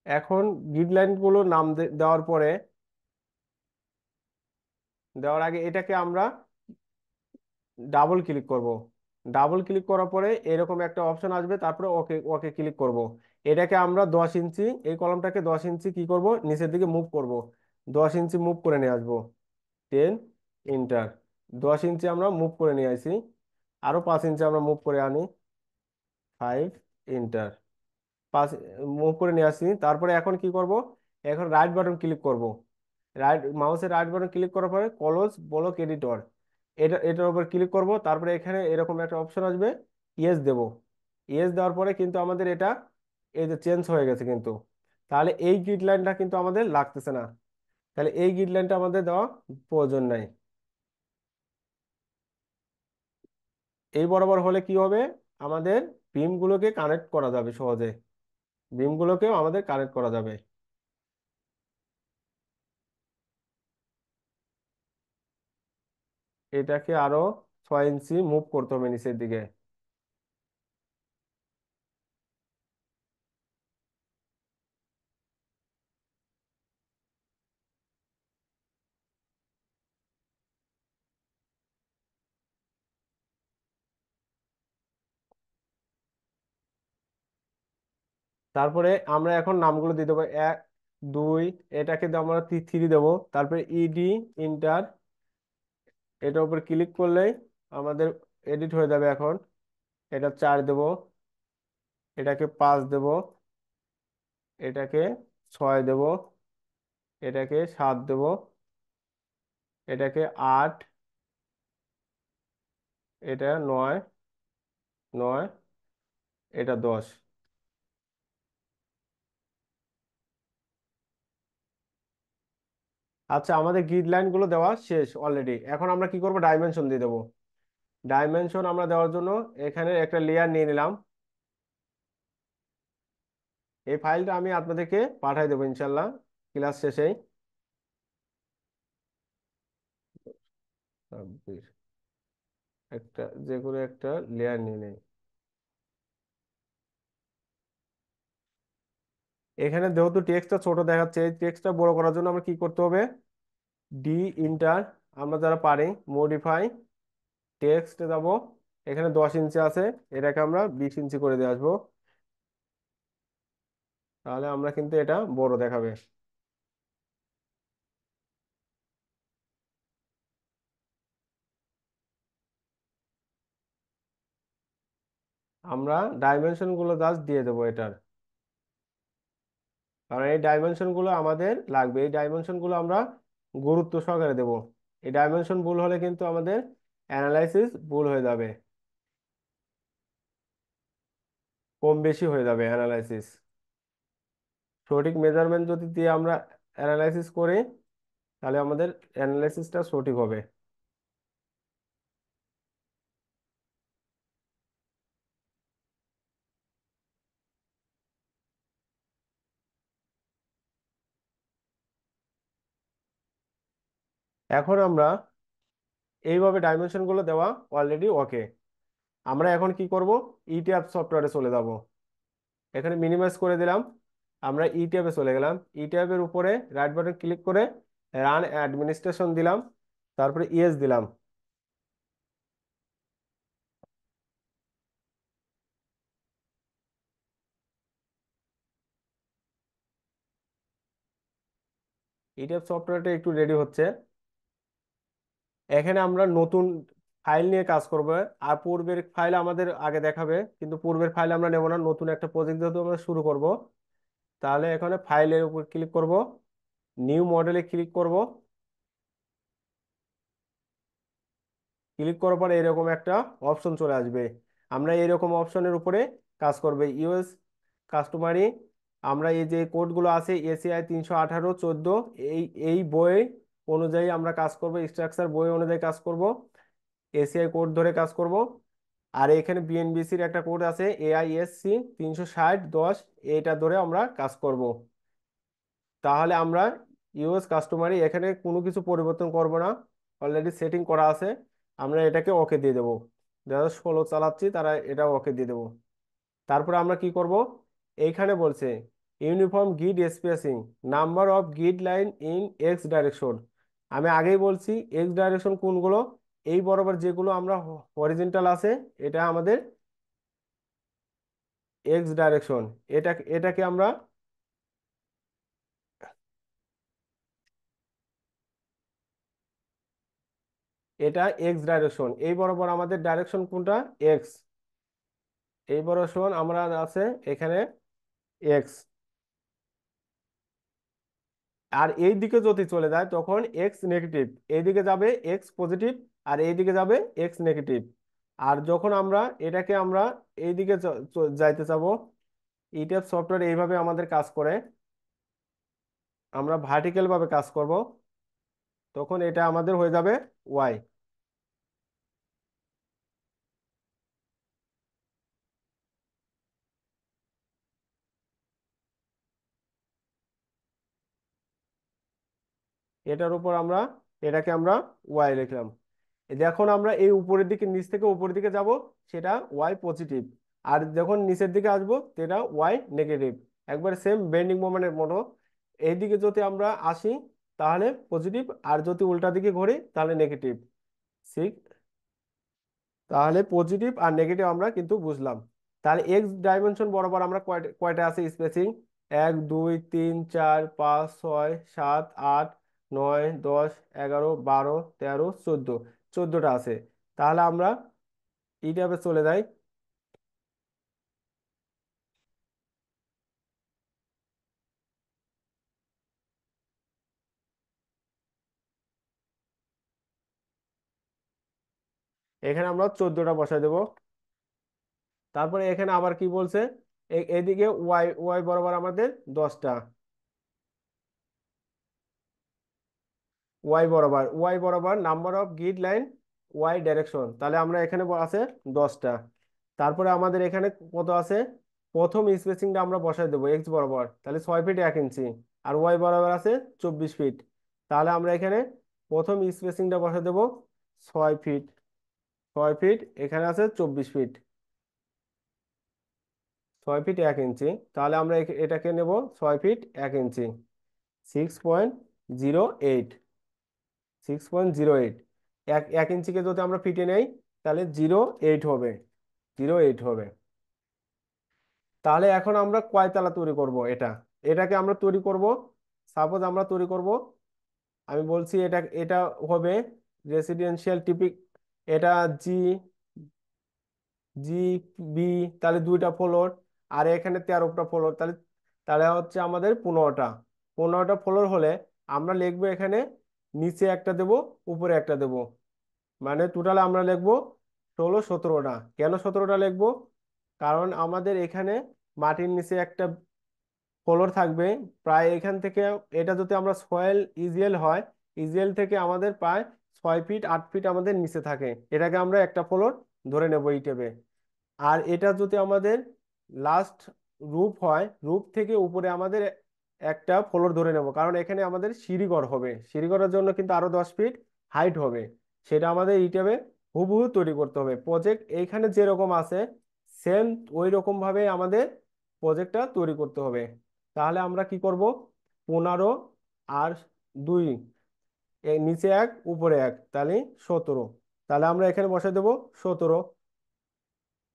এখন গ্রিড গুলো নাম দেওয়ার পরে, দেওয়ার আগে এটাকে আমরা ডাবল ক্লিক করব। ডাবল ক্লিক করার পরে এরকম একটা অপশন আসবে, তারপরে ওকে ওকে ক্লিক করব। এটাকে আমরা 10 ইঞ্চি, এই কলমটাকে 10 ইঞ্চি কি করব, নিচের দিকে মুভ করব। 10 ইঞ্চি মুভ করে নিয়ে আসবো। 10 ইন্টার। 10 ইঞ্চি আমরা মুভ করে নিয়ে আসি। আরো 5 ইঞ্চি আমরা মুভ করে আনি। 5 ইন্টার। 5 মুভ করে নিয়ে আসি। তারপরে এখন কি করব, এখন রাইট বাটন ক্লিক করব। মাউসের রাইট বাটন ক্লিক করার পরে ক্লোজ ব্লক এডিটর, এটার উপর ক্লিক করব। তারপরে এখানে এরকম একটা অপশন আসবে, ইয়েস দেব। ইয়েস দেওয়ার পরে কিন্তু আমাদের এটা এই যে চেঞ্জ হয়ে গেছে কিন্তু। তাহলে এই গ্রিড লাইনটা কিন্তু আমাদের লাগতেছে না। তাহলে এই গ্রিড লাইনটা আমাদের দেওয়া প্রয়োজন নাই। এই বরাবর হলে কি হবে, আমাদের বিমগুলোকে কানেক্ট করা যাবে সহজে। বিমগুলোকেও আমাদের কানেক্ট করা যাবে। এটাকে আরো 6 ইঞ্চি মুভ করতে হবে নিচের দিকে। তারপরে আমরা এখন নামগুলো দিয়ে দেবো, 1 2, এটাকে আমরা 3 দেবো। তারপরে ইডি ইন্টার, এটার উপর ক্লিক করলেই আমাদের এডিট হয়ে যাবে এখন। এটা 4 দেবো, এটাকে 5 দেবো, এটাকে 6 দেবো, এটাকে 7 দেবো, এটাকে 8, এটা 9, এটা 10। আচ্ছা, আমাদের গ্রিড লাইন গুলো দেওয়া শেষ অলরেডি। এখন আমরা কি করব, ডাইমেনশন দিয়ে দেবো। ডাইমেনশন আমরা দেওয়ার জন্য এখানে একটা লেয়ার নিয়ে নিলাম। এই ফাইলটা আমি আপনাদেরকে পাঠিয়ে দেবো ইনশাল্লাহ ক্লাস শেষেই। 26, একটা যে কোনো একটা লেয়ার নিয়ে নেই। এখানে যেহেতু টেক্সটটা ছোট দেখাচ্ছে, এই টেক্সটটা বড় করার জন্য আমরা কি করতে হবে, ডি ইন্টার, আমরা যারা পারি মডিফাই টেক্সট যাব। এখানে 10 ইঞ্চি আছে, এটাকে আমরা 20 ইঞ্চি করে দিয়ে আসবো। তাহলে আমরা কিন্তু এটা বড় দেখাবে। আমরা ডাইমেনশন গুলো জাস্ট দিয়ে দেবো এটার, কারণ এই ডাইমেনশন গুলো আমাদের লাগবে। এই ডাইমেনশন গুলো আমরা গুরুত্ব সহকারে দেব। এই ডাইমেনশন ভুল হলে কিন্তু আমাদের অ্যানালাইসিস ভুল হয়ে যাবে, কম বেশি হয়ে যাবে অ্যানালাইসিস। সঠিক মেজারমেন্ট যদি দিয়ে আমরা অ্যানালাইসিস করি, তাহলে আমাদের অ্যানালাইসিসটা সঠিক হবে। এখন আমরা এইভাবে ডাইমেনশন গুলো দেওয়া অলরেডি ওকে। আমরা এখন কি করব, ইটিএফ সফটওয়্যারে চলে যাব। এখানে মিনিমাইজ করে দিলাম। আমরা ইটিএফে চলে গেলাম। ইটিএফ এর উপরে রাইট বাটন ক্লিক করে রান অ্যাডমিনিস্ট্রেশন দিলাম। তারপরে ইয়েস দিলাম। ইটিএফ সফটওয়্যারটা একটু রেডি হচ্ছে। এখানে আমরা নতুন ফাইল নিয়ে কাজ করব। আর পূর্বের ফাইল আমাদের আগে দেখাবে, কিন্তু পূর্বের ফাইল আমরা নেব না। নতুন একটা প্রজেক্ট যেহেতু আমরা শুরু করব, তাহলে এখানে ফাইলের উপর ক্লিক করব, নিউ মডেলে ক্লিক করব। ক্লিক করার পরে এরকম একটা অপশন চলে আসবে। আমরা এরকম অপশনের উপরে কাজ করবে, ইউএস কাস্টমারি। আমরা এই যে কোডগুলো আছে এসিআই 318 14, এই এই বই অনুযায়ী আমরা কাজ করব, স্ট্রাকচার বই অনুযায়ী কাজ করব, এসিআই কোড ধরে কাজ করব। আর এখানে বিএনবিসির একটা কোড আছে AISC 360 10, এটা ধরে আমরা কাজ করব। তাহলে আমরা ইউএস কাস্টমারি এখানে কোনো কিছু পরিবর্তন করব না, অলরেডি সেটিং করা আছে। আমরা এটাকে ওকে দিয়ে দেবো। যারা 16 চালাচ্ছি তারা এটা ওকে দিয়ে দেবো। তারপরে আমরা কি করব, এইখানে বলছে uniform grid spacing, number of grid line in x direction. আমি আগেই বলছি এক্স ডাইরেকশন কোনগুলো, এই বরাবর যেগুলো আমরা হরিজেন্টাল আছে এটা আমাদের এক্স ডাইরেকশন। এটাকে আমরা, এটা এক্স ডাইরেকশন, এই বরাবর আমাদের ডাইরেকশন কোনটা, এক্স। এই বরাবর আমরা আছে এখানে এক্স। আর এই দিকে যদি চলে যায় তখন এক্স নেগেটিভ, এইদিকে যাবে এক্স পজিটিভ, আর এইদিকে যাবে এক্স নেগেটিভ। আর যখন আমরা এটাকে আমরা এইদিকে যাইতে চাবো, ইটেপ সফটওয়্যার এইভাবে আমাদের কাজ করে, আমরা ভার্টিক্যাল ভাবে কাজ করব, তখন এটা আমাদের হয়ে যাবে ওয়াই। এটার উপর আমরা, এটাকে আমরা ওয়াই লিখলাম। যখন আমরা এই উপরের দিকে, নিচ থেকে উপরের দিকে যাব, সেটা ওয়াই পজিটিভ। আর যখন নিচের দিকে আসবো সেটা ওয়াই নেগেটিভ। একবার সেম বেন্ডিং মোমেন্টের মতো, এইদিকে যদি আমরা আসি তাহলে পজিটিভ, আর যদি উল্টা দিকে ঘুরি তাহলে নেগেটিভ। ঠিক, তাহলে পজিটিভ আর নেগেটিভ আমরা কিন্তু বুঝলাম। তাহলে এক্স ডাইমেনশন বরাবর আমরা কয়টা কয়টা আছে স্পেসিং, 1 2 3 4 5 6 7 8 9 10 11 12 13 14, 14টা আছে। তাহলে আমরা ইটাবে চলে যাই। এখানে আমরা 14টা বসাই দেব। তারপরে এখানে আবার কি বলছে, এদিকে ওয়াই ওয়াই বরাবর আমাদের 10টা, ওয়াই বরাবর number of grid line Y direction, তাহলে আমরা এখানে আছে 10টা। তারপরে আমাদের এখানে কত আছে, প্রথম স্পেসিংটা আমরা বসাই দেবো এক্স বরাবর, তাহলে 6 ফিট 1 ইঞ্চি, আর ওয়াই বরাবর আছে 24 ফিট। তাহলে আমরা এখানে প্রথম স্পেসিংটা বসাই দেবো 6 ফিট, 6 ফিট, এখানে আছে 24 ফিট, 6 ফিট 1 ইঞ্চি। তাহলে আমরা এটাকে নেব 6 ফিট 1 ইঞ্চি, 6.08, 6.08। এক এক ইঞ্চিকে যদি আমরা ফিটে নেই তাহলে 0.8 হবে, 0.8 হবে। তাহলে এখন আমরা কয়তলা তৈরি করব এটা, এটাকে আমরা তৈরি করব, সাপোজ আমরা তৈরি করব, আমি বলছি এটা এটা হবে রেসিডেন্সিয়াল টিপিক, এটা জি, জি, বি, তাহলে 2টা ফ্লোর, আর এখানে 13টা ফ্লোর, তাহলে তাহলে হচ্ছে আমাদের 15টা, 15টা ফ্লোর হলে আমরা লিখবো এখানে নিচে একটা দেব, উপরে একটা দেব, মানে টোটাল আমরা লিখবো 16 17টা। কেন 17টা লিখবো, কারণ আমাদের এখানে মাটির নিচে একটা ফ্লোর থাকবে, প্রায় এখান থেকে, এটা যদি আমরা সয়েল ইজিএল হয়, ইজিএল থেকে আমাদের প্রায় 6 ফিট 8 ফিট আমাদের নিচে থাকে, এটাকে আমরা একটা ফ্লোর ধরে নেবো হিসেবে। আর এটা যদি আমাদের লাস্ট রূপ হয়, রূপ থেকে উপরে আমাদের একটা ফ্লোর ধরে নেব, কারণ এখানে আমাদের সিঁড়িঘর হবে, সিঁড়িঘরের জন্য কিন্তু আরো 10 ফিট হাইট হবে, সেটা আমাদের ইটেবে হুবহু তৈরি করতে হবে। প্রজেক্ট এইখানে যেরকম আছে সেম ওই রকম ভাবে আমাদের প্রজেক্টটা তৈরি করতে হবে। তাহলে আমরা কি করব, 15 আর 2, নিচে 1 উপরে 1, তাহলে 17। তাহলে আমরা এখানে বসাই দেবো 17,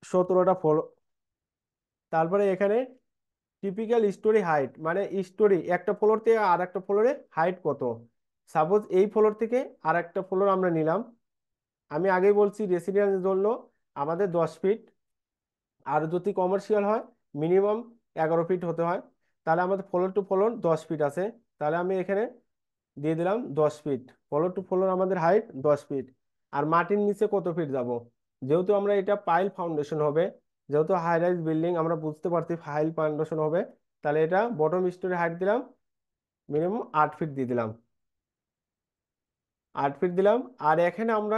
17টা। তারপরে এখানে টিপিক্যাল স্টোরি হাইট, মানে স্টোরি একটা ফ্লোর থেকে আর একটা ফ্লোরে হাইট কত। সাপোজ এই ফ্লোর থেকে আর একটা ফ্লোর আমরা নিলাম, আমি আগেই বলছি রেসিডেন্সের জন্য আমাদের 10 ফিট, আর যদি কমার্শিয়াল হয় মিনিমাম 11 ফিট হতে হয়। তাহলে আমাদের ফ্লোর টু ফ্লোর 10 ফিট আছে, তাহলে আমি এখানে দিয়ে দিলাম 10 ফিট, ফ্লোর টু ফ্লোর আমাদের হাইট 10 ফিট। আর মাটির নিচে কত ফিট যাব, যেহেতু আমরা এটা পাইল ফাউন্ডেশন হবে, যেহেতু হাই রাইজ বিল্ডিং আমরা বুঝতে পারছি পাইল ফাউন্ডেশন হবে, তাহলে এটা বটম স্টোরি হাইট দিলাম মিনিমাম 8 ফিট দিয়ে দিলাম, 8 ফিট দিলাম। আর এখানে আমরা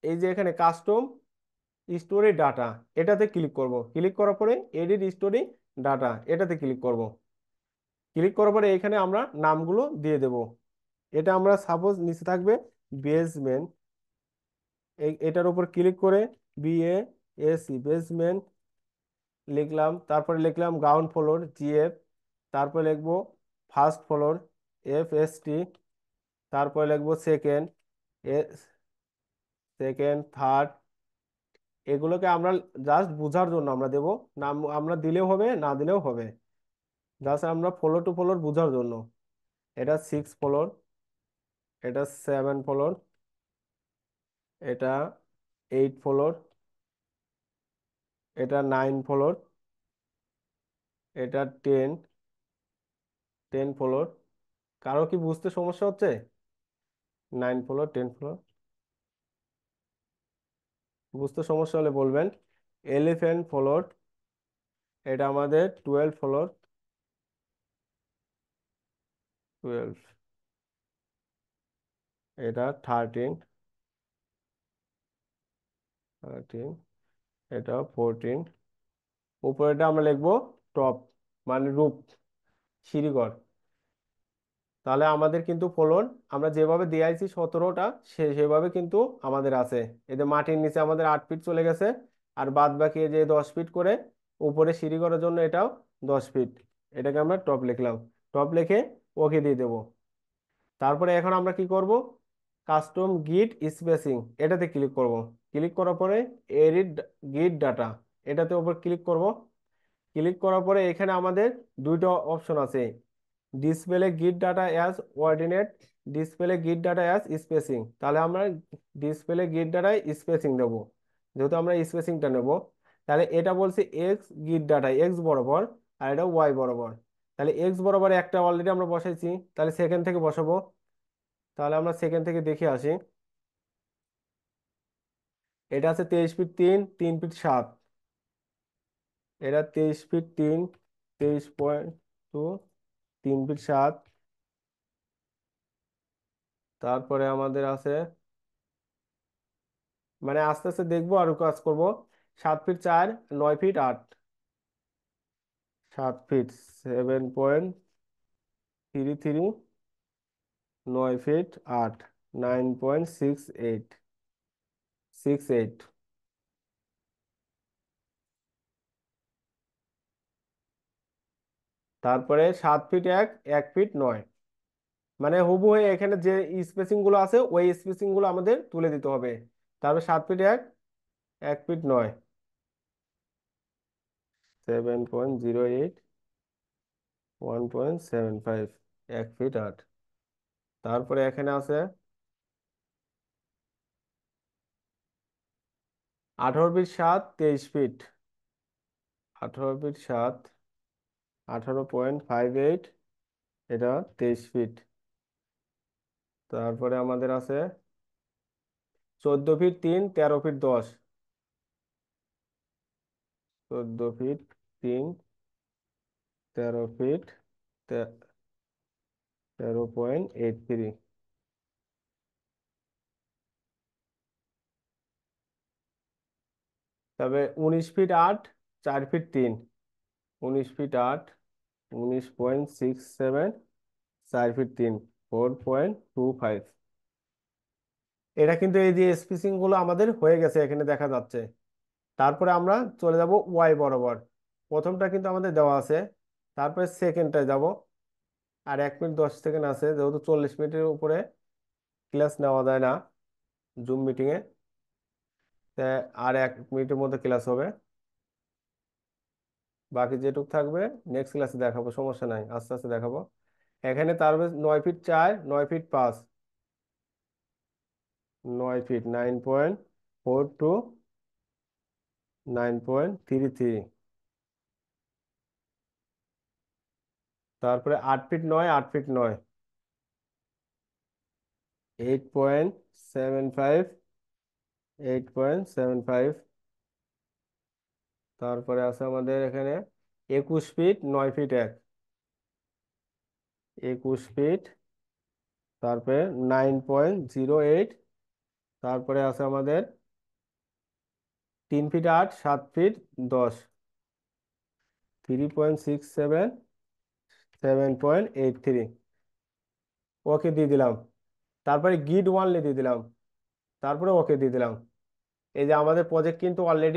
এই যে এখানে কাস্টম স্টোরি ডাটা, এটাতে ক্লিক করব, ক্লিক করার পরে এডিট স্টোরি ডাটা, এটাতে ক্লিক করব। ক্লিক করার পরে এখানে আমরা নামগুলো দিয়ে দেব। এটা আমরা সাপোজ নিচে থাকবে বেসমেন্ট, এটার উপর ক্লিক করে BASE বেসমেন্ট, লিখলাম, তারপরে লিখলাম গ্রাউন্ড ফ্লোর জিএফ, তারপরে লিখবো ফার্স্ট ফ্লোর FST, তারপরে লিখবো সেকেন্ড সেকেন্ড থার্ড। এগুলোকে আমরা জাস্ট বোঝার জন্য আমরা দেব, নাম আমরা দিলেও হবে না দিলেও হবে, জাস্ট আমরা ফ্লোর টু ফ্লোর বোঝার জন্য। এটা 6 ফ্লোর, এটা 7 ফ্লোর, এটা 8 ফ্লোর, এটা 9 ফ্লোর, এটা 10 ফ্লোর। কারো কি বুঝতে সমস্যা হচ্ছে? 9 ফ্লোর, 10 ফ্লোর, বুঝতে সমস্যা হলে বলবেন। 11 ফ্লোর, এটা আমাদের 12 ফ্লোর, 12, এটা 13, এটা 14। উপরেটা আমরা লিখবো টপ, মানে রূপ, সিঁড়িঘর। তাহলে আমাদের কিন্তু ফলন আমরা যেভাবে দিয়েছি 17টা, সেভাবে কিন্তু আমাদের আছে। এতে মাটির নিচে আমাদের 8 ফিট চলে গেছে, আর বাদ বাকি এই যে 10 ফিট করে উপরে সিঁড়ি করার জন্য এটাও 10 ফিট। এটাকে আমরা টপ লিখলাম। টপ লিখে ওকে দিয়ে দেবো। তারপরে এখন আমরা কি করব? কাস্টম গিট স্পেসিং, এটাতে ক্লিক করব। ক্লিক করার পরে এডিট গিট ডাটা, এটাতে উপর ক্লিক করব। ক্লিক করার পরে এখানে আমাদের দুইটা অপশন আছে, ডিসপ্লে গিট ডাটা অ্যাজ অর্ডিনেট, ডিসপ্লে গিট ডাটা অ্যাজ স্পেসিং। তাহলে আমরা ডিসপ্লে গিট ডাটায় স্পেসিং দেবো, যেহেতু আমরা স্পেসিংটা নেব। তাহলে এটা বলছে এক্স গিট ডাটায় এক্স বরাবর, আর এটা ওয়াই বরাবর। তাহলে এক্স বরাবর একটা অলরেডি আমরা বসাইছি, তাহলে সেকেন্ড থেকে বসাবো। তাহলে আমরা সেকেন্ড থেকে দেখে আসি। এটা আছে 23 ফিট 3, 3 ফিট 7। এটা 23 ফিট 3, 23.2, 3 ফিট 7। তারপরে আমাদের আছে, মানে আস্তে আস্তে দেখবো আর কাজ করব। 7 ফিট 4, 9 ফিট 8, 7.33, 9 ফিট 8, 9.68, 68। তারপরে 7 ফিট 1, 1 ফিট 9। মানে হুবহু এখানে যে স্পেসিং গুলো আছে ওই স্পেসিং গুলো আমাদের তুলে দিতে হবে। তারপর 7 ফিট 1, 1 ফিট 9, 7.08, 1.75, 1 ফিট 8। তারপরে এখানে আছে 18 ফিট 7, 23 ফিট, 18 ফিট 7, 18.58, এটা 23 ফিট। তারপরে আমাদের আছে 14 ফিট 3, 13 ফিট 10, 14 ফিট 3, 13 ফিট, 13.83। তবে 19 ফিট 8, 4 ফিট 3, 19 ফিট 8, 19.67, 4 ফিট 3, 4.25। এটা কিন্তু এই যে স্পেসিং গুলো আমাদের হয়ে গেছে এখানে দেখা যাচ্ছে। তারপরে আমরা চলে যাব ওয়াই বরাবর। প্রথমটা কিন্তু আমাদের দেওয়া আছে, তারপরে সেকেন্ডটায় যাব। আর 1 মিনিট 10 সেকেন্ড আছে, যেহেতু 40 মিনিটের উপরে ক্লাস নেওয়া যায় না জুম মিটিং এ। আর 1 মিনিটের মধ্যে ক্লাস হবে। বাকি যেটুকু থাকবে নেক্সট ক্লাসে দেখাবো, সমস্যা নাই, আস্তে আস্তে দেখাবো। এখানে তারপরে 9 ফিট 4, 9 ফিট 5, 9 ফিট 9.42, 9.33। তারপরে 8 ফিট 9, 8 ফিট 9, 8.75, 8.75। তারপরে আছে আমাদের এখানে 21 ফিট 9 ফিট 1, 21 ফিট। তারপরে 9.08। তারপরে আছে আমাদের 3 ফিট 8, 7 ফিট 10, 3.67, 7.83। ওকে দিয়ে দিলাম। তারপরে গিড 1 দিয়ে দিলাম। তারপরে ওকে দিয়ে দিলাম। এই যে আমাদের প্রজেক্ট কিন্তু অলরেডি